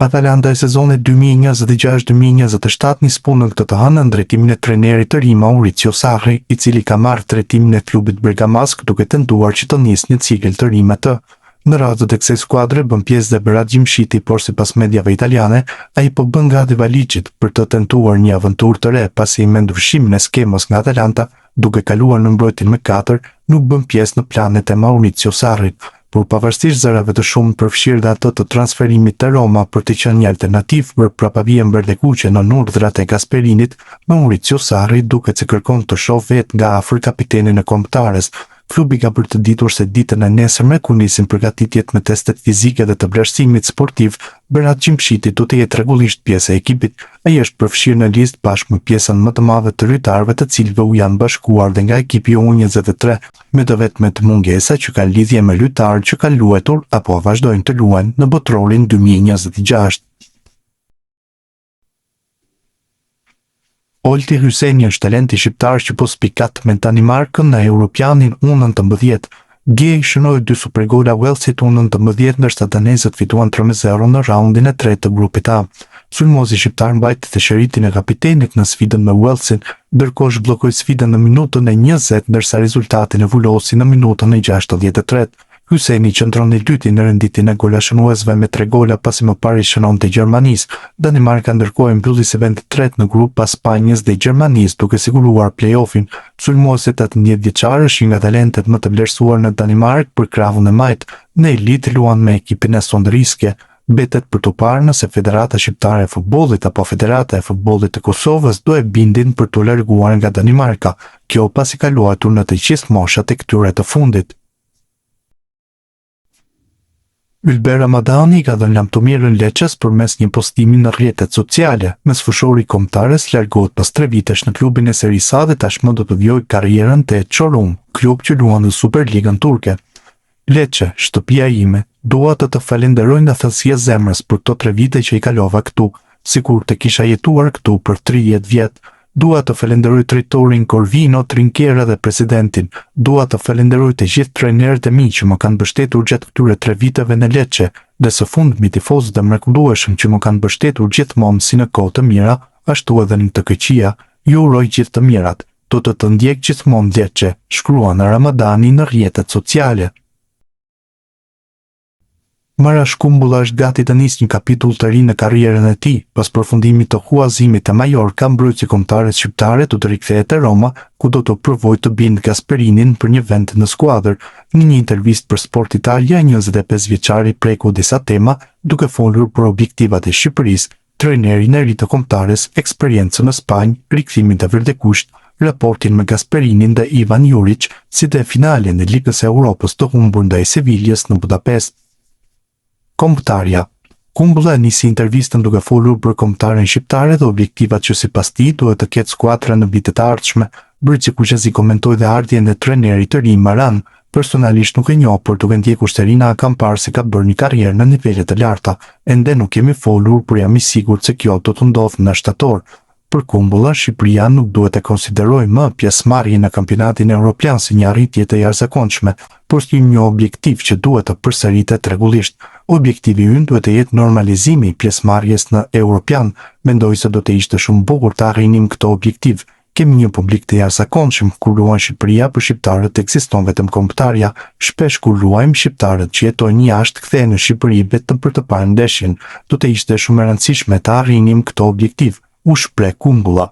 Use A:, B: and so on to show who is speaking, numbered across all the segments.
A: Atalanta e sezonit 2026-2027 nis punën këtë të hënë në drejtimin e trajnerit të ri Maurizio Sarri, i cili ka marrë drejtimin e klubit bergamask duke tentuar që të nisë një cikël të ri me të. Në radhët e kësaj skuadre bën pjesë dhe Berat Gjimshiti, por sipas mediave italiane, ai po bën gati valigjit për të tentuar një aventurë të re pasi me ndryshimin e skemës nga Atalanta, duke kaluar në mbrojtjen me 4, nuk bën pjesë në planet e Maurizio Sarrit. Por pavarësisht zërave të shumë përfshirë dhe ato të transferimit të Roma për të qenë një alternativë për Prapavien Berdekuqe në urdhrat e Gasperinit, Maurizio Sarri duket se kërkon të shoh vetë nga afër kapitenin e kombëtares. Klubi ka për të ditur se ditën e nesërme kur nisin përgatitjet me testet fizike dhe të vlerësimit sportiv, Berat Gjimshiti do të jetë rregullisht pjesë e ekipit. Ai është përfshirë në listë bashkë me pjesën më të madhe të lojtarëve të cilëve u janë bashkuar dhe nga ekipi U23, me të vetme të mungesa që kanë lidhje me lojtarë që kanë luajtur apo vazhdojnë të luajnë në botrorin 2026. Olti Hyseni është talenti shqiptar që po spikat me Danimarkën në Europianin U19. Gjej shënoi 2 supergola Walesit U19 ndërsa danezët fituan 3-0 në raundin e tretë të grupit A. Sulmozi shqiptar mbajti të shëritin e kapitenit në sfidën me Walesin, ndërkohë zhbllokoi sfidën në minutën e 20 ndërsa rezultatin e vulosi në minutën e 63. Hyseni qëndron i dyti në renditjen e golashënuesve me 3 gola pasi më parë shënonte Gjermanisë. Danimarka ndërkohë mbylli si vend i tretë në grup pas Spanjës dhe Gjermanisë duke siguruar play-offin. Sulmuesi 18 vjeçar është një nga talentet më të vlerësuar në Danimarkë për krahun e majt. Në elitë luan me ekipin e Sondriske. Betet për të parë nëse Federata Shqiptare e Futbollit apo Federata e Futbollit të Kosovës do e bindin për të larguar nga Danimarka, kjo pasi ka luajtur në të gjithë moshat e këtyre të fundit. Ylber Ramadani ka dhënë lajm të mirën Lecces përmes një postimi në rrjetet sociale. Mesfushori kombëtares largohet pas 3 vitesh në klubin e Serie A dhe tashmë do të vijojë karrierën te Çorum, klub që luan në Superligën turke. Lecce, shtëpia ime, dua të falenderoj nga thellësia e zemrës për këto 3 vite që i kalova këtu, sikur të kisha jetuar këtu për 30 vjet. Dua të falenderoj drejtorin Corvino Trinchera dhe presidentin. Dua të falenderoj të gjithë trajnerët e mi që më kanë mbështetur gjatë këtyre 3 viteve në Lecce, dhe së fundmi tifozët e mrekullueshëm që më kanë mbështetur gjithmonë si në kohë të mira, ashtu edhe në të këqija. Ju uroj gjithë të mirat. Do të ndjek gjithmonë Lecce, shkruan Ramadani në rrjetet sociale. Marash Kumbulla është gati të nisë një kapitull të ri në karrierën e tij, pas përfundimit të huazimit të Mallorca, mbrojtësi kombëtare shqiptare do të rikthehet te Roma, ku do të provojë të bindë Gasperinin për një vend në skuadër. Në një intervistë për Sport Italia, 25 vjeçari preku disa tema, duke folur për objektivat e Shqipërisë, trajnerin e ri të kombëtares, eksperiencën në Spanjë, rikthimin te Verdekuqt, raportin me Gasperinin dhe Ivan Juric, si dhe finalen e Ligës së Europës të humbur ndaj Sevillës në Budapest. Kombëtarja. Kumbulla nisi intervistën duke folur për kombëtaren shqiptare dhe objektivat që sipas tij duhet të ketë skuadra në vitet të ardhshme. Bricikuqezi komentoi dhe ardhjen e trajnerit të ri Maran. Personalisht nuk e njoh, por duke ndjekur Serina kam parë se ka bërë një karrierë në nivele të larta. Ende nuk kemi folur, por jam i sigurt se kjo do të ndodhë në shtator. Për Kumbulla, Shqipëria nuk duhet të konsiderojë më pjesëmarrjen në kampionatin evropian si një arritje të jashtëzakonshme, por si një objektiv që duhet të përsëritet rregullisht. Objektivi ynë duhet të jetë normalizimi i pjesëmarrjes në Europian. Mendoj se do të ishte shumë bukur të arrinim këtë objektiv. Kemi një publik të jashtëzakonshëm kur luan Shqipëria, për shqiptarët ekziston vetëm kombëtarja. Shpesh kur luajmë, shqiptarët që jetojnë jashtë kthehen në Shqipëri vetëm për të parë ndeshjen. Do të ishte shumë e rëndësishme të arrinim këtë objektiv, u shpreh Kumbulla.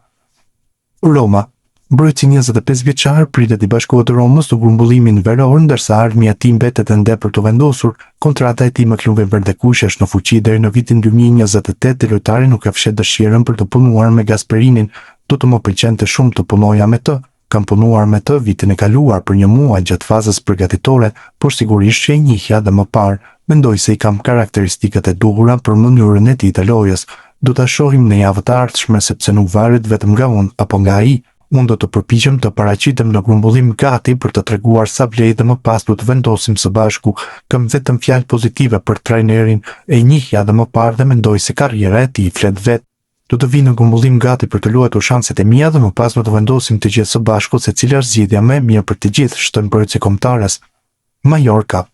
A: Roma. Mbrojtësi 25 vjeçar pritet i bashkohet Romës në grumbullimin veror, ndërsa armia e tij mbetet ende për të vendosur. Kontrata e tij me klubin Verdekuq është në fuqi deri në vitin 2028 dhe lojtari nuk ka fshehur dëshirën për të punuar me Gasperinin. Do të më pëlqente shumë të punoja me të. Kam punuar me të vitin e kaluar për një muaj gjatë fazës përgatitore, por sigurisht që e njihja dhe më parë. Mendoj se i kam karakteristikat e duhura për mënyrën e tij të lojës. Do ta shohim në javët e ardhshme sepse nuk varet vetëm nga unë apo nga ai. Unë do të përpiqem të paraqitem në grumbullim gati për të treguar sa vlej dhe më pas do të vendosim së bashku. Kam vetëm fjalë pozitive për trajnerin, e njihja dhe më parë dhe mendoj se karriera e tij flet vetë. Do të vi në grumbullim gati për të luajtur shanset e mia dhe më pas do të vendosim të gjithë së bashku se cila është zgjedhja më e mirë për të gjithë, shton mbrojtësi kombëtares. Mallorca.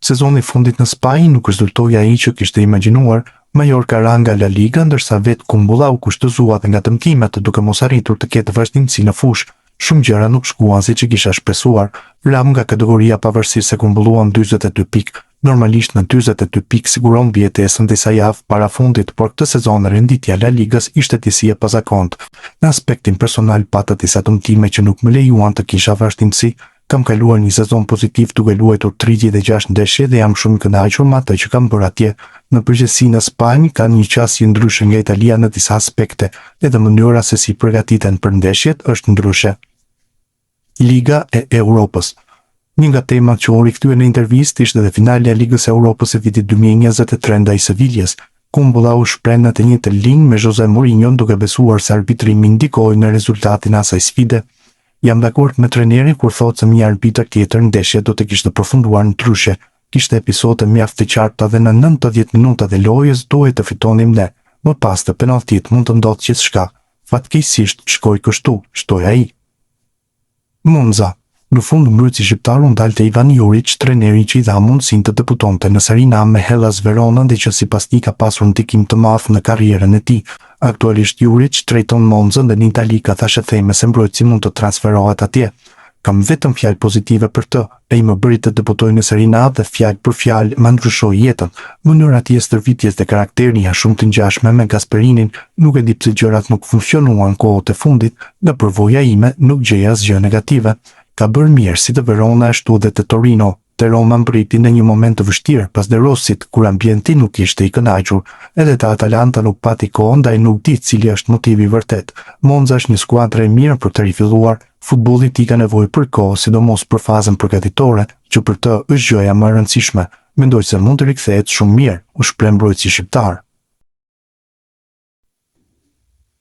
A: Sezoni i fundit në Spanjë nuk rezultoi ai që kishte imagjinuar. Mallorca ra nga La Liga ndërsa vetë Kumbulla u kushtozua dhe nga dëmtimet duke mos arritur të ketë vazhdimsi në fushë. Shumë gjëra nuk shkuan siç e kisha shpresuar. Ram nga kategoria pavarësisht se kumbulluan 42 pikë. Normalisht në 42 pikë siguron vjetesën disa javë para fundit, por këtë sezon renditja La Ligës ishte disi e pazakontë. Në aspektin personal pata disa dëmtime që nuk më lejuan të kisha vazhdimsi. Kam kaluar një sezon pozitiv duke luajtur 36 ndeshje dhe jam shumë i kënaqur me atë që kam bërë atje. Në përgjithësi në Spanjë ka një qasje ndryshe nga Italia në disa aspekte, edhe mënyra se si përgatiten për ndeshjet është ndryshe. Liga e Europës. Një nga temat që u rikthye në intervistë ishte dhe finalja e Ligës së Europës e vitit 2023 ndaj Seviljes. Kumbulla u shpreh në të njëjtën linjë me Jose Mourinho duke besuar se arbitrimi ndikoi në rezultatin e asaj sfide. Jam dakord me trenerin kur thotë se një arbitër tjetër ndeshje do të kishte përfunduar ndryshe. Kishte episode mjaft të qarta dhe në 90 minuta dhe lojës duhet të fitonim ne. Më pas të penaltit mund të ndodhë gjithçka. Fatkeqësisht shkoi kështu, shtoi ai. Monza. Në fund mbrojtësi shqiptar u ndalte Ivan Juric, treneri që i dha mundësinë të debutonte në Serie A me Hellas Verona dhe që sipas tij ka pasur ndikim të madh në karrierën e tij. Aktualisht Juric trajton Monzën dhe në Itali ka thashë theme se mbrojtësi mund të transferohet atje. Kam vetëm fjalë pozitive për të, ai më bëri të debutoj në Serie A dhe fjalë për fjalë më ndryshoi jetën. Mënyra e stërvitjes dhe karakteri janë shumë të ngjashme me Gasperinin, nuk e di pse gjërat nuk funksionuan kohët e fundit, në përvoja ime nuk gjeja asgjë negative. Ka bërë mirë si të Verona ashtu edhe të Torino. Te Roma mbriti në një moment të vështirë pas De Rossit, kur ambienti nuk ishte i kënaqur, edhe te Atalanta nuk pati kohë ndaj nuk di cili është motivi vërtet. Monza është një skuadër e mirë për të rifilluar, futbolli i ka nevojë për kohë, sidomos për fazën përgatitore, që për të është gjëja më e rëndësishme. Mendoj se mund të rikthehet shumë mirë, u shpreh mbrojtësi shqiptar.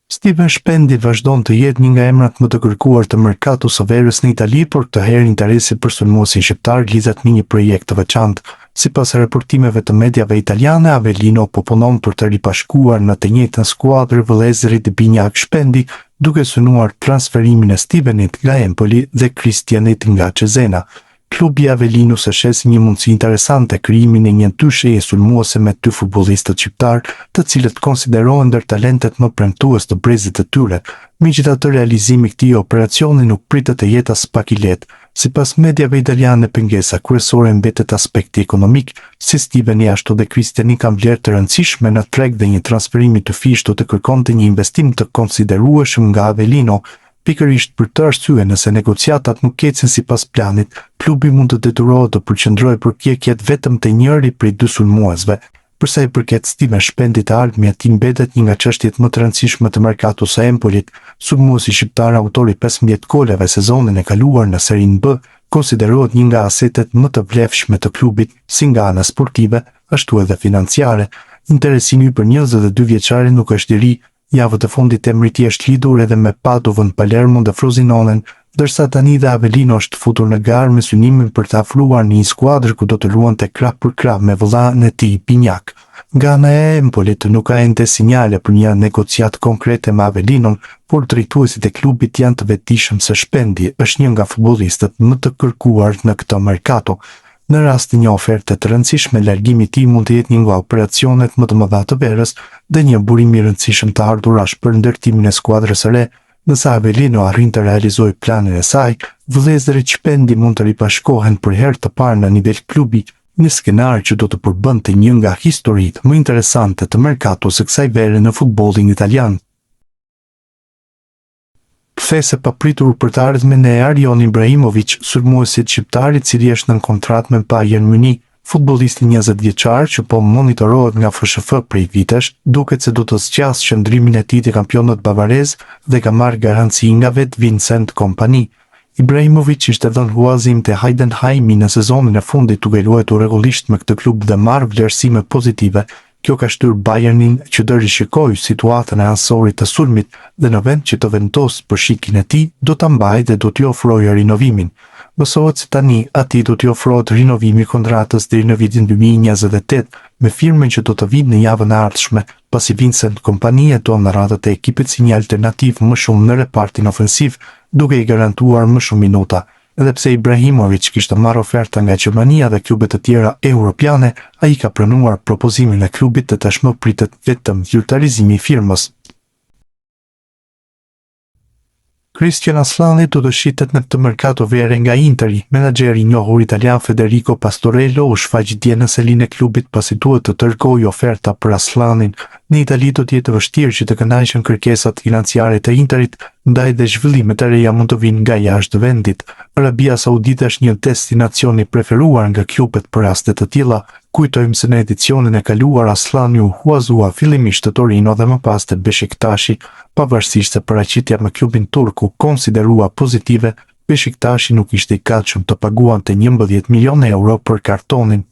A: Steven Shpendi vazhdon të jetë një nga emrat më të kërkuar të merkatos së verës në Itali, por këtë herë interesi për sulmuesin shqiptar lidhet me një projekt të veçantë. Sipas raportimeve të mediave italiane, Avellino po punon për të ripashkuar në të njëjtën skuadër vëllezërit Binjak Shpendi, duke synuar transferimin e Stevenit nga Empoli dhe Kristianit nga Cesena. Klubi i Avellinus e sheh si një mundësi interesante krijimin e një ndysheje sulmuese me dy futbollistë shqiptar, të cilët konsiderohen ndër talentet më premtues të brezit të tyre. Megjithatë, realizimi i këtij operacioni nuk pritet të jetë as pak i lehtë. Sipas mediave italiane, pengesa kryesore mbetet aspekti ekonomik, si Steveni ashtu dhe Kristiani kanë vlerë të rëndësishme në treg dhe një transferim i të fishtë të kërkonte një investim të konsiderueshëm nga Avellino. Pikërisht për të arsye, nëse negociatat nuk ecin sipas planit, klubi mund të detyrohet të përqendrojë përpjekjet vetëm te njëri prej dy sulmuesve. Përsa i përket Steven Shpendit, ardhmja e tij mbetet një nga çështjet më të rëndësishme të merkatos së Empolit. Sulmuesi shqiptar, autori 15 goleve sezonin e kaluar në Serie B, konsiderohet një nga asetet më të vlefshme të klubit, si nga ana sportive, ashtu edhe financiare. Interesimi për 22 vjeçarin nuk është i ri. Javët e fundit emri i tij është lidhur edhe me Padovën, Palermo dhe Frozinonen, ndërsa tani dhe Avellino është futur në garë me synimin për të afruar në një skuadër ku do të luante krah për krah me vëllain e tij Binjak. Nga ana e Empolit nuk ka ende sinjale për një negociat konkrete me Avellinon, por drejtuesit e klubit janë të vetëdijshëm se Shpendi është një nga futbollistët më të kërkuar në këtë merkato. Në rast të një oferte të rëndësishme, largimi i tij mund të jetë një nga operacionet më të mëdha të verës dhe një burim i rëndësishëm të ardhurash për ndërtimin e skuadrës së re. Nëse Avellino arrin të realizojë planin e saj, vëllezërit Shpendi mund të ripashkohen për herë të parë në nivel klubi, një skenar që do të përbënte një nga historitë më interesante të merkatos së kësaj vere në futbollin italian. Kthese papritur për të ardhmen e Arion Ibrahimovic, sulmuesit shqiptar i cili është në kontratë me Bayern Munich. Futbollisti 20 vjeçar që po monitorohet nga FSHF prej vitesh, duket se do të zgjasë qëndrimin e tij te kampionat bavarez dhe ka marrë garanci nga vetë Vincent Kompany. Ibrahimovic ishte dhënë huazim te Heidenheimi në sezonin e fundit duke luajtur rregullisht me këtë klub dhe marrë vlerësime pozitive. Kjo ka shtyr Bayernin që do rishikojë situatën e ansorit të sulmit dhe në vend që të vendosë për shikin e tij, do ta mbajë dhe do t'i ofrojë rinovimin. Mësohet se tani atij do t'i ofrohet rinovimi i kontratës deri në vitin 2028 me firmën që do të vinë në javën e ardhshme, pasi Vincent Kompany jeton në radhët e ekipit si një alternativë më shumë në repartin ofensiv, duke i garantuar më shumë minuta. Edhe pse Ibrahimovic kishte marrë oferta nga Gjermania dhe klubet të tjera europiane, ai ka pranuar propozimin e klubit dhe tashmë pritet vetëm zyrtarizimi i firmës. Cristian Aslani do të shitet në këtë mercato vere nga Interi. Menaxheri i njohur italian Federico Pastorello u shfaq dje në selinë e klubit pasi duhet të tërgojë oferta për Aslanin. Në Itali do të jetë vështirë që të kënaqen kërkesat financiare të Interit, ndaj dhe zhvillimet e reja mund të vinë nga jashtë vendit. Arabia Saudite është një destinacion i preferuar nga klubet për raste të tilla. Kujtojmë se në edicionin e kaluar Aslani u huazua fillimisht të Torino dhe më pas të Beşiktashi, pavarësisht se paraqitja me klubin turk u konsiderua pozitive. Beşiktashi nuk ishte i gatshëm të paguante 11 milionë euro për kartonin.